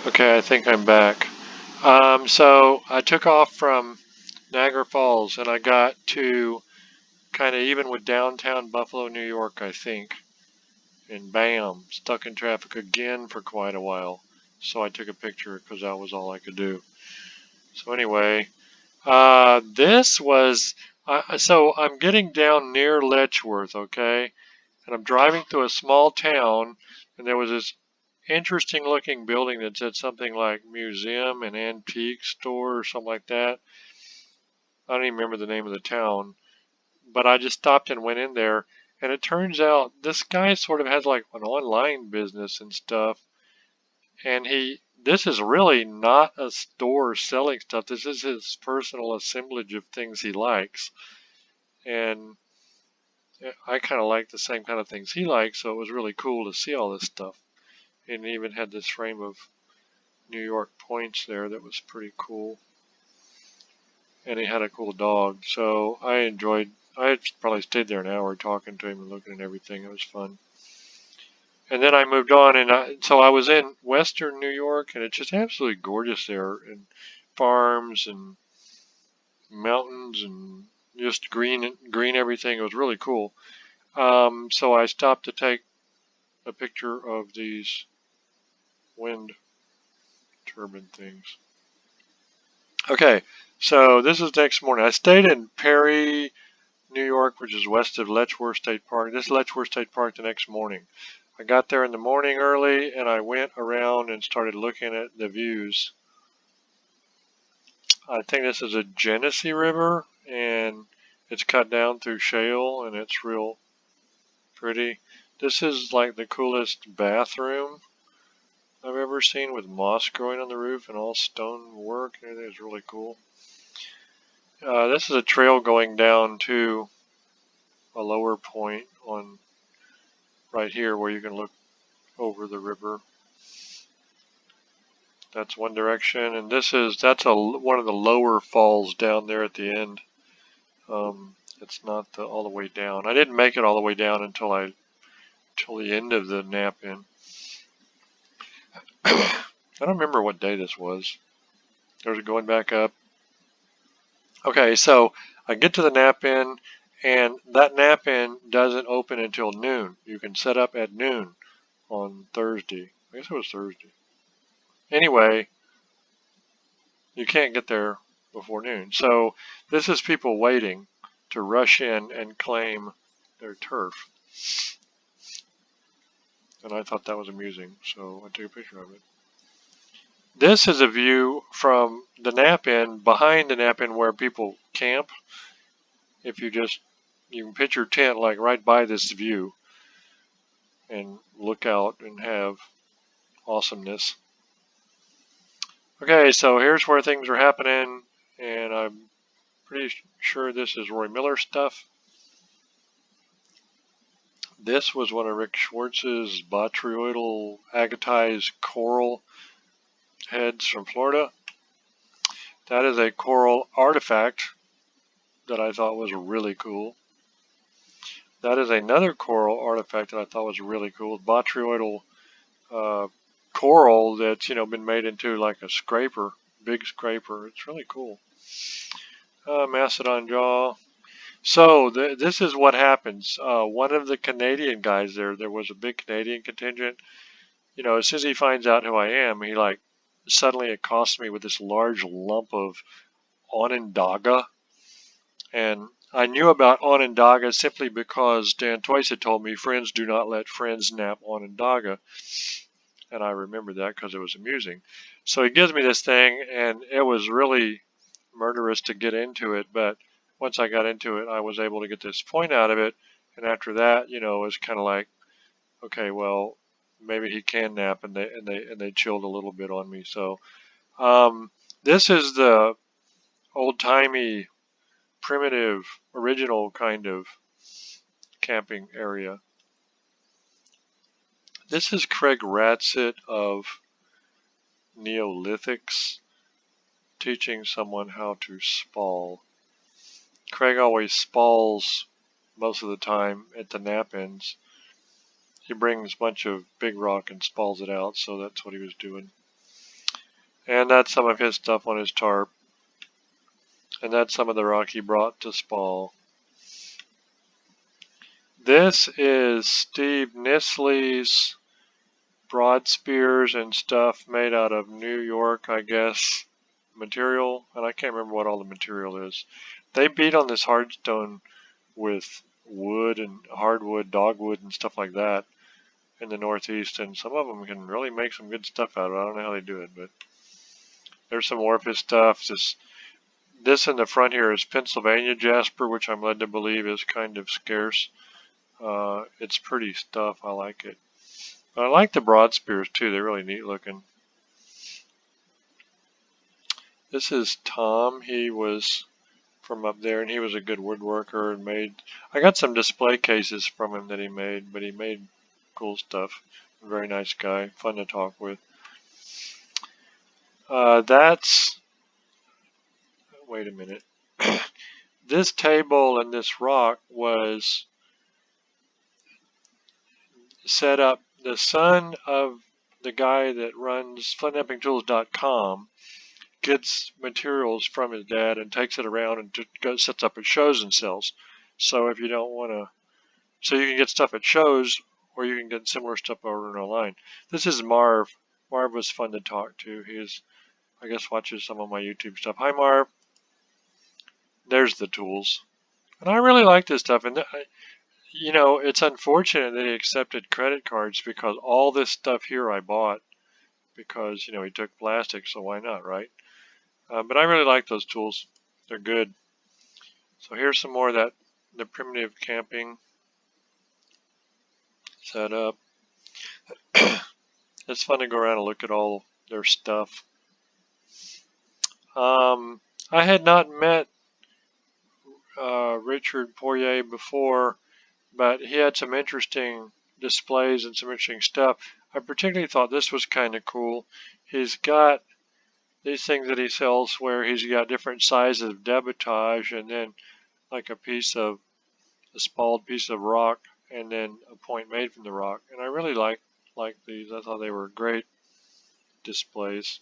Okay, I think I'm back. So I took off from Niagara Falls and I got to kind of even with downtown Buffalo, New York, I think. And bam, stuck in traffic again for quite a while. So I took a picture because that was all I could do. So anyway, so I'm getting down near Letchworth, okay? And I'm driving through a small town and there was this interesting looking building that said something like museum and antique store or something like that. I don't even remember the name of the town, but I just stopped and went in there. And it turns out this guy sort of has like an online business and stuff. And this is really not a store selling stuff. This is his personal assemblage of things he likes. And I kind of like the same kind of things he likes, so it was really cool to see all this stuff. And he even had this frame of New York points there that was pretty cool. And he had a cool dog, so I probably stayed there an hour talking to him and looking at everything. It was fun. And then I moved on, so I was in western New York, and it's just absolutely gorgeous there, and farms and mountains and just green everything. It was really cool. So I stopped to take a picture of these wind turbine things. Okay, so this is next morning. I stayed in Perry, New York, which is west of Letchworth State Park. This is Letchworth State Park the next morning. I got there in the morning early and I went around and started looking at the views. I think this is a Genesee River and it's cut down through shale and it's real pretty. This is like the coolest bathroom I've ever seen with moss growing on the roof and all stone work. Everything is really cool. This is a trail going down to a lower point on right here where you can look over the river. That's one direction, and that's one of the lower falls down there at the end. It's not all the way down. I didn't make it all the way down until the end of the Knapin. I don't remember what day this was. There's going back up. Okay, so I get to the Knapin, and that Knapin doesn't open until noon. You can set up at noon on Thursday. I guess it was Thursday. Anyway, you can't get there before noon. So this is people waiting to rush in and claim their turf. And I thought that was amusing, so I took a picture of it. This is a view from the Knapin, behind the Knapin where people camp. If you can pitch your tent like right by this view and look out and have awesomeness. Okay, so here's where things are happening, and I'm pretty sure this is Roy Miller stuff. This was one of Rick Schwartz's botryoidal agatized coral heads from Florida. That is a coral artifact that I thought was really cool. That is another coral artifact that I thought was really cool. Botryoidal coral that's been made into like a scraper, big scraper. It's really cool. Mastodon jaw. So this is what happens. One of the Canadian guys there was a big Canadian contingent. As soon as he finds out who I am, he suddenly accosts me with this large lump of Onondaga. And I knew about Onondaga simply because Dan Toyce had told me friends do not let friends nap Onondaga. And I remember that because it was amusing. So he gives me this thing, and it was really murderous to get into it, but once I got into it, I was able to get this point out of it, and after that, it was kind of like, okay, well, maybe he can nap, and they chilled a little bit on me. So, this is the old-timey, primitive, original kind of camping area. This is Craig Ratsett of Neolithics teaching someone how to spall. Craig always spalls most of the time at the Knapins. He brings a bunch of big rock and spalls it out, so that's what he was doing. And that's some of his stuff on his tarp. And that's some of the rock he brought to Spall. This is Steve Nisley's broad spears and stuff made out of New York, I guess, material. And I can't remember what all the material is. They beat on this hardstone with wood and hardwood, dogwood, and stuff like that in the Northeast. And some of them can really make some good stuff out of it. I don't know how they do it, but there's some more of his stuff. This in the front here is Pennsylvania jasper, which I'm led to believe is kind of scarce. It's pretty stuff. I like it. But I like the broad spears too. They're really neat looking. This is Tom. He was from up there, and he was a good woodworker and made. I got some display cases from him that he made, but he made cool stuff. Very nice guy, fun to talk with. Wait a minute. This table and this rock was set up. The son of the guy that runs flintnappingtools.com gets materials from his dad and takes it around and sets up at shows and sells. So if you don't want to, so you can get stuff at shows, or you can get similar stuff over online. This is Marv. Marv was fun to talk to. He is, I guess, watches some of my YouTube stuff. Hi, Marv. There's the tools. And I really like this stuff. And, you know, it's unfortunate that he accepted credit cards, because all this stuff here I bought because, you know, he took plastic, so why not, right? But I really like those tools. They're good. So here's some more of that, the primitive camping setup. It's fun to go around and look at all their stuff. I had not met Richard Poirier before, but he had some interesting displays and some interesting stuff. I particularly thought this was kind of cool. He's got these things that he sells where he's got different sizes of debitage, and then like a spalled piece of rock, and then a point made from the rock. And I really like these. I thought they were great displays.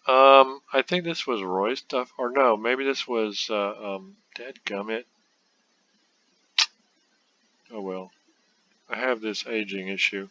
I think this was Roy's stuff, or no, maybe this was dadgummit. Oh well, I have this aging issue.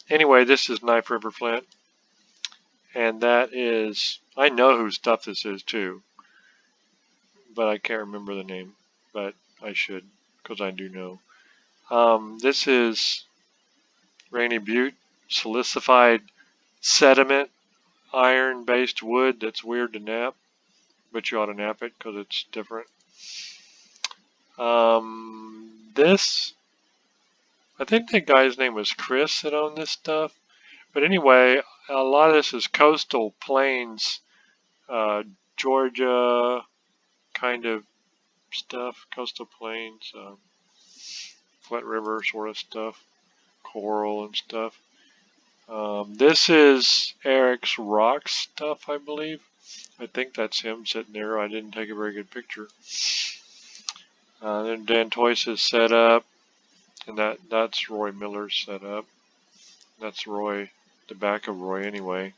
Anyway, this is Knife River Flint, and that is, I know whose stuff this is too, but I can't remember the name, but I should, because I do know. This is Rainy Butte, silicified sediment, iron-based wood that's weird to nap, but you ought to nap it because it's different. This, I think the guy's name was Chris that owned this stuff. But anyway, a lot of this is coastal plains, Georgia kind of stuff, coastal plains, Flint River sort of stuff, coral and stuff. This is Eric's rock stuff, I believe. I think that's him sitting there. I didn't take a very good picture. Then Dan Toyce's setup, and that's Roy Miller's setup. That's Roy, the back of Roy anyway.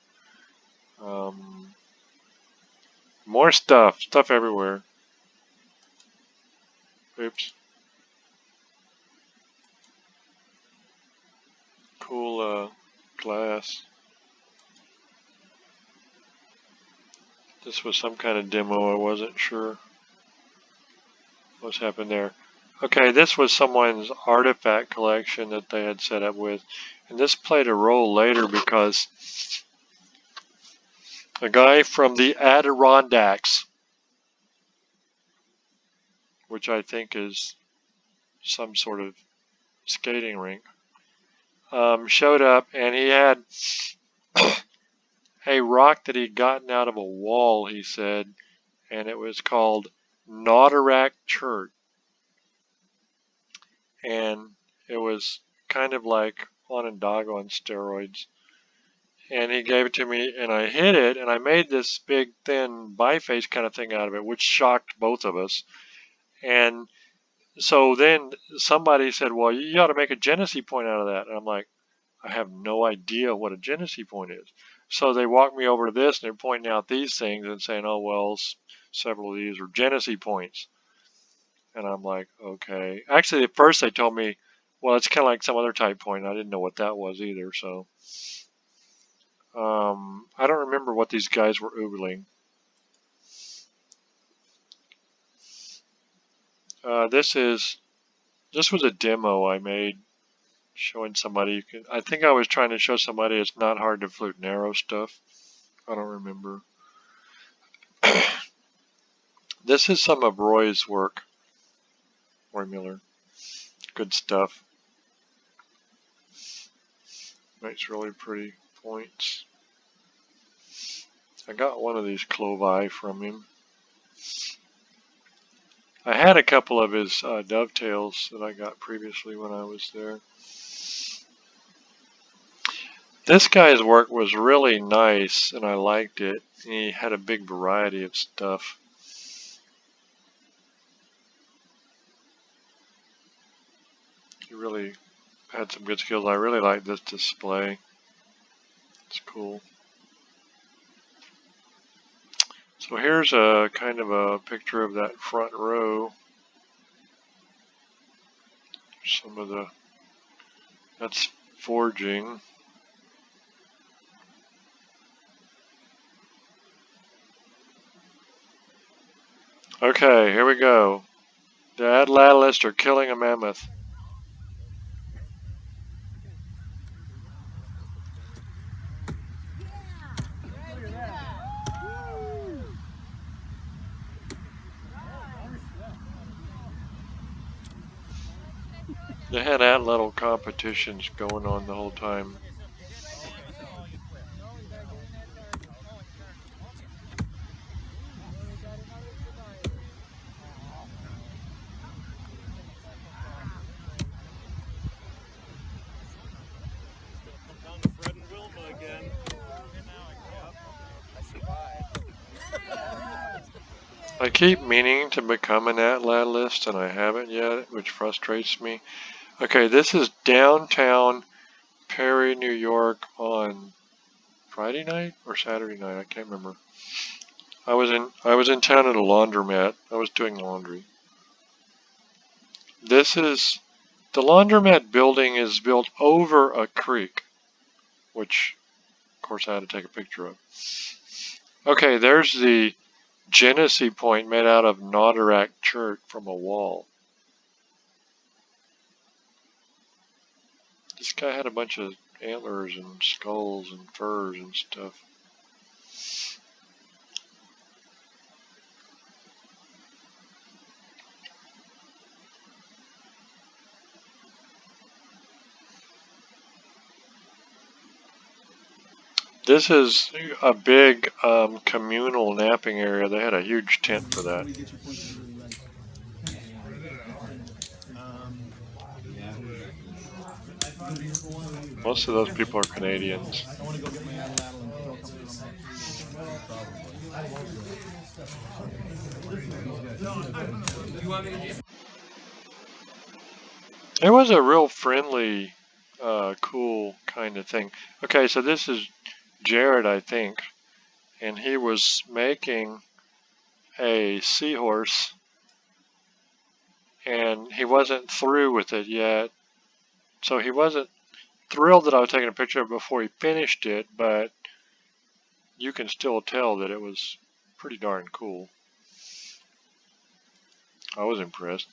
More stuff everywhere. Oops. Cool glass. This was some kind of demo, I wasn't sure what's happened there. Okay, this was someone's artifact collection that they had set up with, and this played a role later because a guy from the Adirondacks, which I think is some sort of skating rink, showed up, and he had a rock that he'd gotten out of a wall, he said, and it was called Nautarack Chert. And it was kind of like Onondaga on steroids. And he gave it to me, and I hit it, and I made this big, thin biface kind of thing out of it, which shocked both of us. And so then somebody said, well, you ought to make a Genesee point out of that. And I'm like, I have no idea what a Genesee point is. So they walk me over to this, and they're pointing out these things and saying, oh, well, several of these are Genesee points. And I'm like, okay. Actually, at first they told me, well, it's kind of like some other type point. I didn't know what that was either. So I don't remember what these guys were oogling. This was a demo I made showing somebody. I think I was trying to show somebody it's not hard to flute narrow stuff. I don't remember. This is some of Roy's work. Roy Miller. Good stuff. Makes really pretty points. I got one of these clovi from him. I had a couple of his dovetails that I got previously when I was there. This guy's work was really nice and I liked it. He had a big variety of stuff. He really had some good skills. I really like this display. It's cool. So here's a kind of a picture of that front row. Some of that's forging. Okay, here we go. The atlatalists are killing a mammoth. They had atlatl competitions going on the whole time. I keep meaning to become an atlatalist and I haven't yet, which frustrates me. Okay, this is downtown Perry, New York on Friday night or Saturday night, I can't remember. I was in town at a laundromat. I was doing laundry. The laundromat building is built over a creek, which of course I had to take a picture of. Okay, there's the Genesee point made out of Nodderack chert from a wall. This guy had a bunch of antlers and skulls and furs and stuff. This is a big communal napping area. They had a huge tent for that. Most of those people are Canadians. It was a real friendly, cool kind of thing. Okay, so this is Jared, I think, and he was making a seahorse, and he wasn't through with it yet. So he wasn't thrilled that I was taking a picture of it before he finished it, but you can still tell that it was pretty darn cool. I was impressed.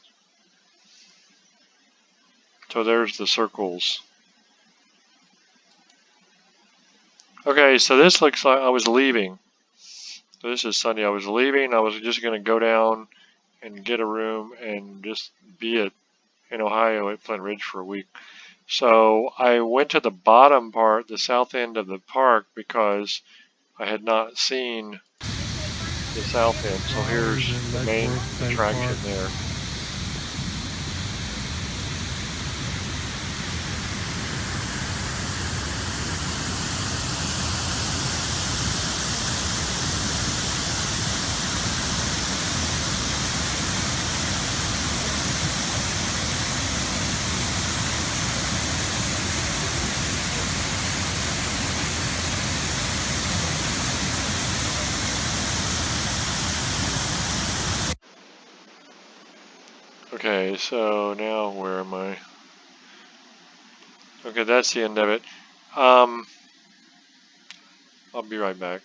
So there's the circles. Okay, so this looks like I was leaving. So this is Sunday. I was leaving. I was just going to go down and get a room and just be in Ohio at Flint Ridge for a week. So I went to the bottom part, the south end of the park, because I had not seen the south end. So here's the main attraction there. Okay, so now where am I? Okay, that's the end of it. I'll be right back.